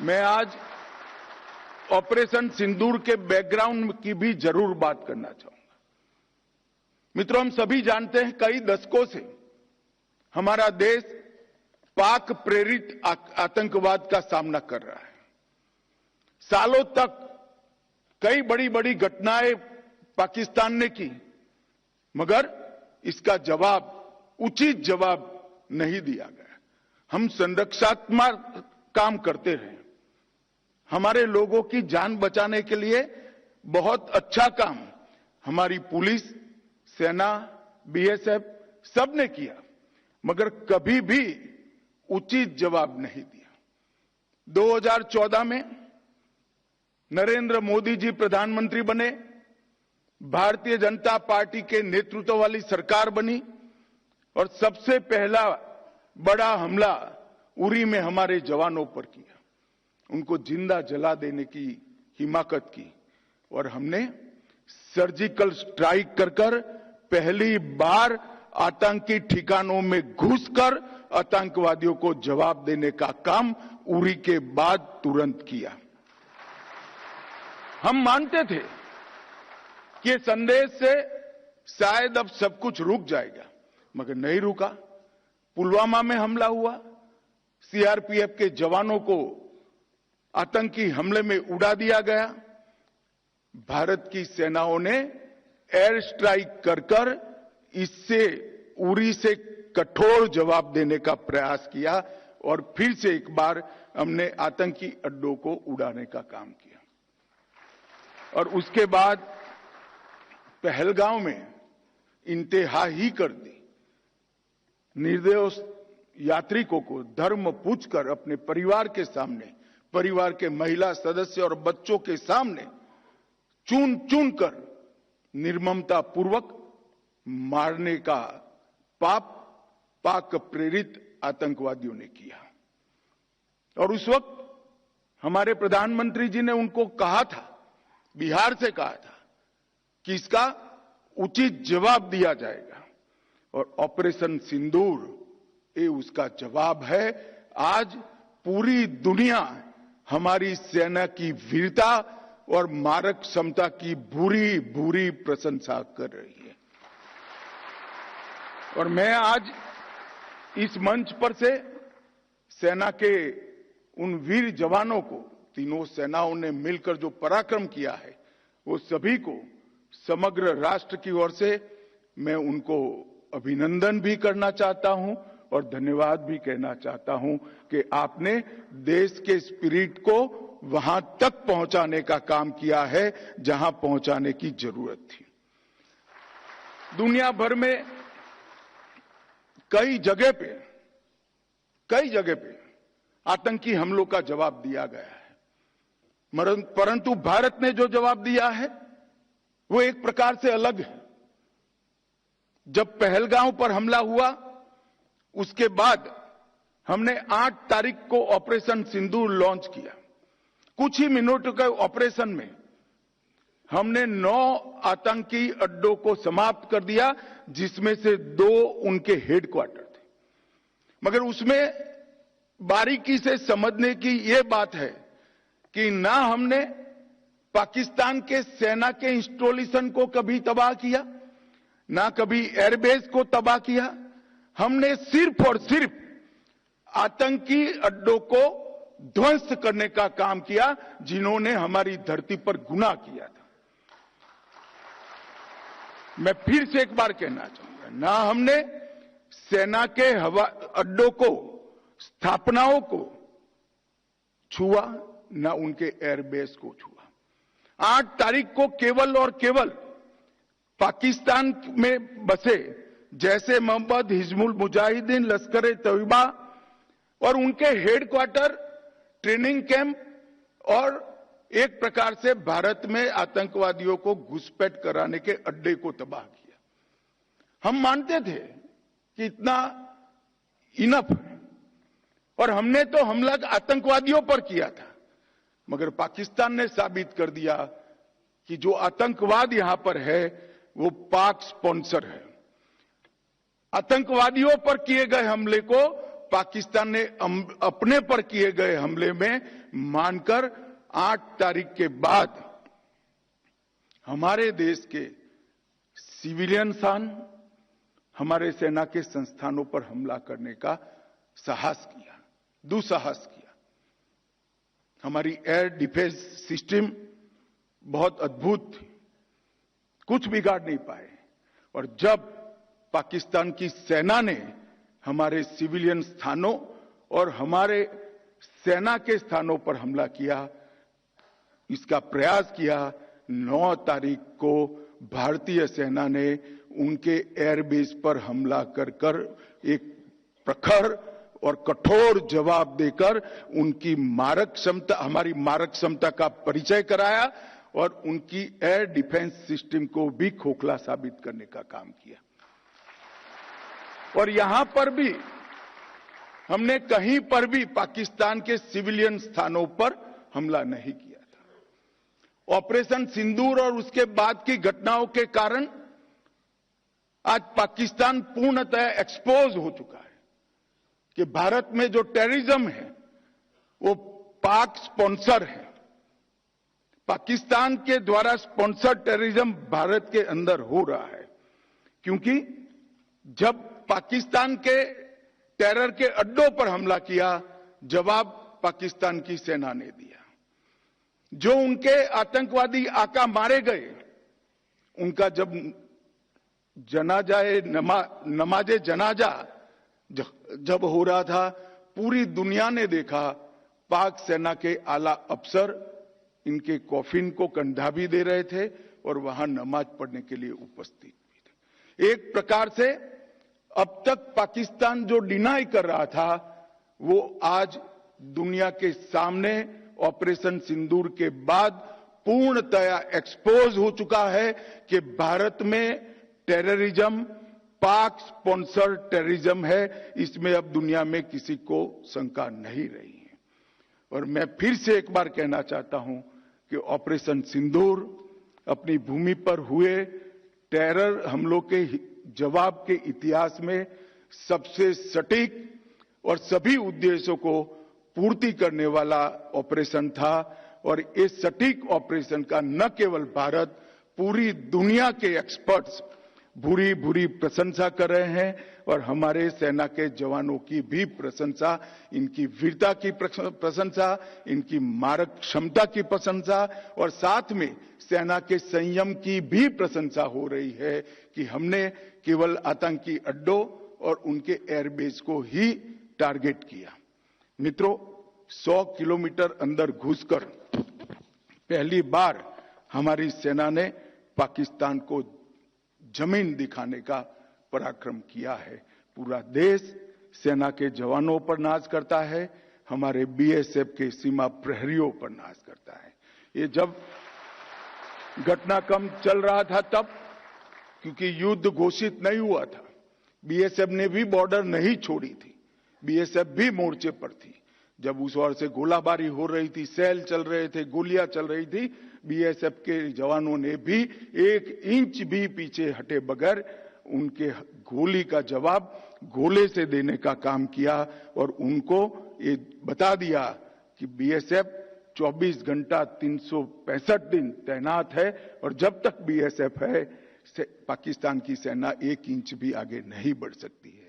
मैं आज ऑपरेशन सिंदूर के बैकग्राउंड की भी जरूर बात करना चाहूंगा। मित्रों, हम सभी जानते हैं कई दशकों से हमारा देश पाक प्रेरित आतंकवाद का सामना कर रहा है। सालों तक कई बड़ी बड़ी घटनाएं पाकिस्तान ने की, मगर इसका जवाब, उचित जवाब नहीं दिया गया। हम संरक्षात्मक काम करते रहे, हमारे लोगों की जान बचाने के लिए बहुत अच्छा काम हमारी पुलिस, सेना, बीएसएफ सबने किया, मगर कभी भी उचित जवाब नहीं दिया। 2014 में नरेंद्र मोदी जी प्रधानमंत्री बने, भारतीय जनता पार्टी के नेतृत्व वाली सरकार बनी और सबसे पहला बड़ा हमला उरी में हमारे जवानों पर किया, उनको जिंदा जला देने की हिमाकत की और हमने सर्जिकल स्ट्राइक कर पहली बार आतंकी ठिकानों में घुसकर आतंकवादियों को जवाब देने का काम उरी के बाद तुरंत किया। हम मानते थे कि ये संदेश से शायद अब सब कुछ रुक जाएगा, मगर नहीं रुका। पुलवामा में हमला हुआ, सीआरपीएफ के जवानों को आतंकी हमले में उड़ा दिया गया। भारत की सेनाओं ने एयर स्ट्राइक कर इससे उरी से कठोर जवाब देने का प्रयास किया और फिर से एक बार हमने आतंकी अड्डों को उड़ाने का काम किया। और उसके बाद पहलगांव में इंतहा ही कर दी। निर्दोष यात्रिकों को धर्म पूछकर अपने परिवार के सामने, परिवार के महिला सदस्य और बच्चों के सामने चुन चुन कर निर्ममता पूर्वक मारने का पाप पाक प्रेरित आतंकवादियों ने किया। और उस वक्त हमारे प्रधानमंत्री जी ने उनको कहा था, बिहार से कहा था कि इसका उचित जवाब दिया जाएगा और ऑपरेशन सिंदूर ये उसका जवाब है। आज पूरी दुनिया हमारी सेना की वीरता और मारक क्षमता की भूरी भूरी प्रशंसा कर रही है। और मैं आज इस मंच पर से सेना के उन वीर जवानों को, तीनों सेनाओं ने मिलकर जो पराक्रम किया है, वो सभी को समग्र राष्ट्र की ओर से मैं उनको अभिनंदन भी करना चाहता हूं और धन्यवाद भी कहना चाहता हूं कि आपने देश के स्पिरिट को वहां तक पहुंचाने का काम किया है जहां पहुंचाने की जरूरत थी। दुनिया भर में कई जगह पे आतंकी हमलों का जवाब दिया गया है, परंतु भारत ने जो जवाब दिया है वो एक प्रकार से अलग है। जब पहलगांव पर हमला हुआ, उसके बाद हमने 8 तारीख को ऑपरेशन सिंदूर लॉन्च किया। कुछ ही मिनटों के ऑपरेशन में हमने 9 आतंकी अड्डों को समाप्त कर दिया, जिसमें से 2 उनके हेडक्वार्टर थे। मगर उसमें बारीकी से समझने की यह बात है कि ना हमने पाकिस्तान के सेना के इंस्टॉलेशन को कभी तबाह किया, ना कभी एयरबेस को तबाह किया। हमने सिर्फ और सिर्फ आतंकी अड्डों को ध्वंस करने का काम किया, जिन्होंने हमारी धरती पर गुनाह किया था। मैं फिर से एक बार कहना चाहूंगा, ना हमने सेना के हवा अड्डों को, स्थापनाओं को छुआ, ना उनके एयरबेस को छुआ। 8 तारीख को केवल और केवल पाकिस्तान में बसे जैसे मोहम्मद, हिजबुल मुजाहिदीन, लश्कर तैयबा और उनके हेडक्वार्टर, ट्रेनिंग कैंप और एक प्रकार से भारत में आतंकवादियों को घुसपैठ कराने के अड्डे को तबाह किया। हम मानते थे कि इतना इनफ है और हमने तो हमला आतंकवादियों पर किया था, मगर पाकिस्तान ने साबित कर दिया कि जो आतंकवाद यहां पर है वो पाक स्पॉन्सर है। आतंकवादियों पर किए गए हमले को पाकिस्तान ने अपने पर किए गए हमले में मानकर 8 तारीख के बाद हमारे देश के सिविलियन स्थान, हमारे सेना के संस्थानों पर हमला करने का साहस किया, दुस्साहस किया। हमारी एयर डिफेंस सिस्टम बहुत अद्भुत थी, कुछ बिगाड़ नहीं पाए। और जब पाकिस्तान की सेना ने हमारे सिविलियन स्थानों और हमारे सेना के स्थानों पर हमला किया, इसका प्रयास किया, 9 तारीख को भारतीय सेना ने उनके एयरबेस पर हमला कर एक प्रखर और कठोर जवाब देकर उनकी मारक क्षमता, हमारी मारक क्षमता का परिचय कराया और उनकी एयर डिफेंस सिस्टम को भी खोखला साबित करने का काम किया। और यहां पर भी हमने कहीं पर भी पाकिस्तान के सिविलियन स्थानों पर हमला नहीं किया था। ऑपरेशन सिंदूर और उसके बाद की घटनाओं के कारण आज पाकिस्तान पूर्णतः एक्सपोज हो चुका है कि भारत में जो टेररिज्म है वो पाक स्पॉन्सर है। पाकिस्तान के द्वारा स्पॉन्सर टेररिज्म भारत के अंदर हो रहा है, क्योंकि जब पाकिस्तान के टेरर के अड्डों पर हमला किया, जवाब पाकिस्तान की सेना ने दिया। जो उनके आतंकवादी आका मारे गए, उनका जब नमाजे जनाजा जब हो रहा था, पूरी दुनिया ने देखा पाक सेना के आला अफसर इनके कॉफिन को कंधा भी दे रहे थे और वहां नमाज पढ़ने के लिए उपस्थित भी थे। एक प्रकार से अब तक पाकिस्तान जो डिनाई कर रहा था, वो आज दुनिया के सामने ऑपरेशन सिंदूर के बाद पूर्णतया एक्सपोज हो चुका है कि भारत में टेररिज्म पाक स्पॉन्सर टेररिज्म है। इसमें अब दुनिया में किसी को शंका नहीं रही है। और मैं फिर से एक बार कहना चाहता हूं कि ऑपरेशन सिंदूर अपनी भूमि पर हुए टेरर हमलों के जवाब के इतिहास में सबसे सटीक और सभी उद्देश्यों को पूर्ति करने वाला ऑपरेशन था। और इस सटीक ऑपरेशन का न केवल भारत, पूरी दुनिया के एक्सपर्ट्स भूरी भूरी प्रशंसा कर रहे हैं और हमारे सेना के जवानों की भी प्रशंसा, इनकी वीरता की प्रशंसा, इनकी मारक क्षमता की प्रशंसा और साथ में सेना के संयम की भी प्रशंसा हो रही है कि हमने केवल आतंकी अड्डों और उनके एयरबेस को ही टारगेट किया। मित्रों, 100 किलोमीटर अंदर घुसकर पहली बार हमारी सेना ने पाकिस्तान को जमीन दिखाने का पराक्रम किया है। पूरा देश सेना के जवानों पर नाज करता है, हमारे बीएसएफ के सीमा प्रहरियों पर नाज करता है। ये जब घटनाक्रम चल रहा था तब, क्योंकि युद्ध घोषित नहीं हुआ था, बीएसएफ ने भी बॉर्डर नहीं छोड़ी थी, बीएसएफ भी मोर्चे पर थी। जब उस ओर से गोलाबारी हो रही थी, सेल चल रहे थे, गोलियां चल रही थी, बीएसएफ के जवानों ने भी 1 इंच भी पीछे हटे बगैर उनके गोली का जवाब गोले से देने का काम किया और उनको ये बता दिया कि बीएसएफ 24 घंटा 365 दिन तैनात है और जब तक बीएसएफ है, पाकिस्तान की सेना 1 इंच भी आगे नहीं बढ़ सकती है।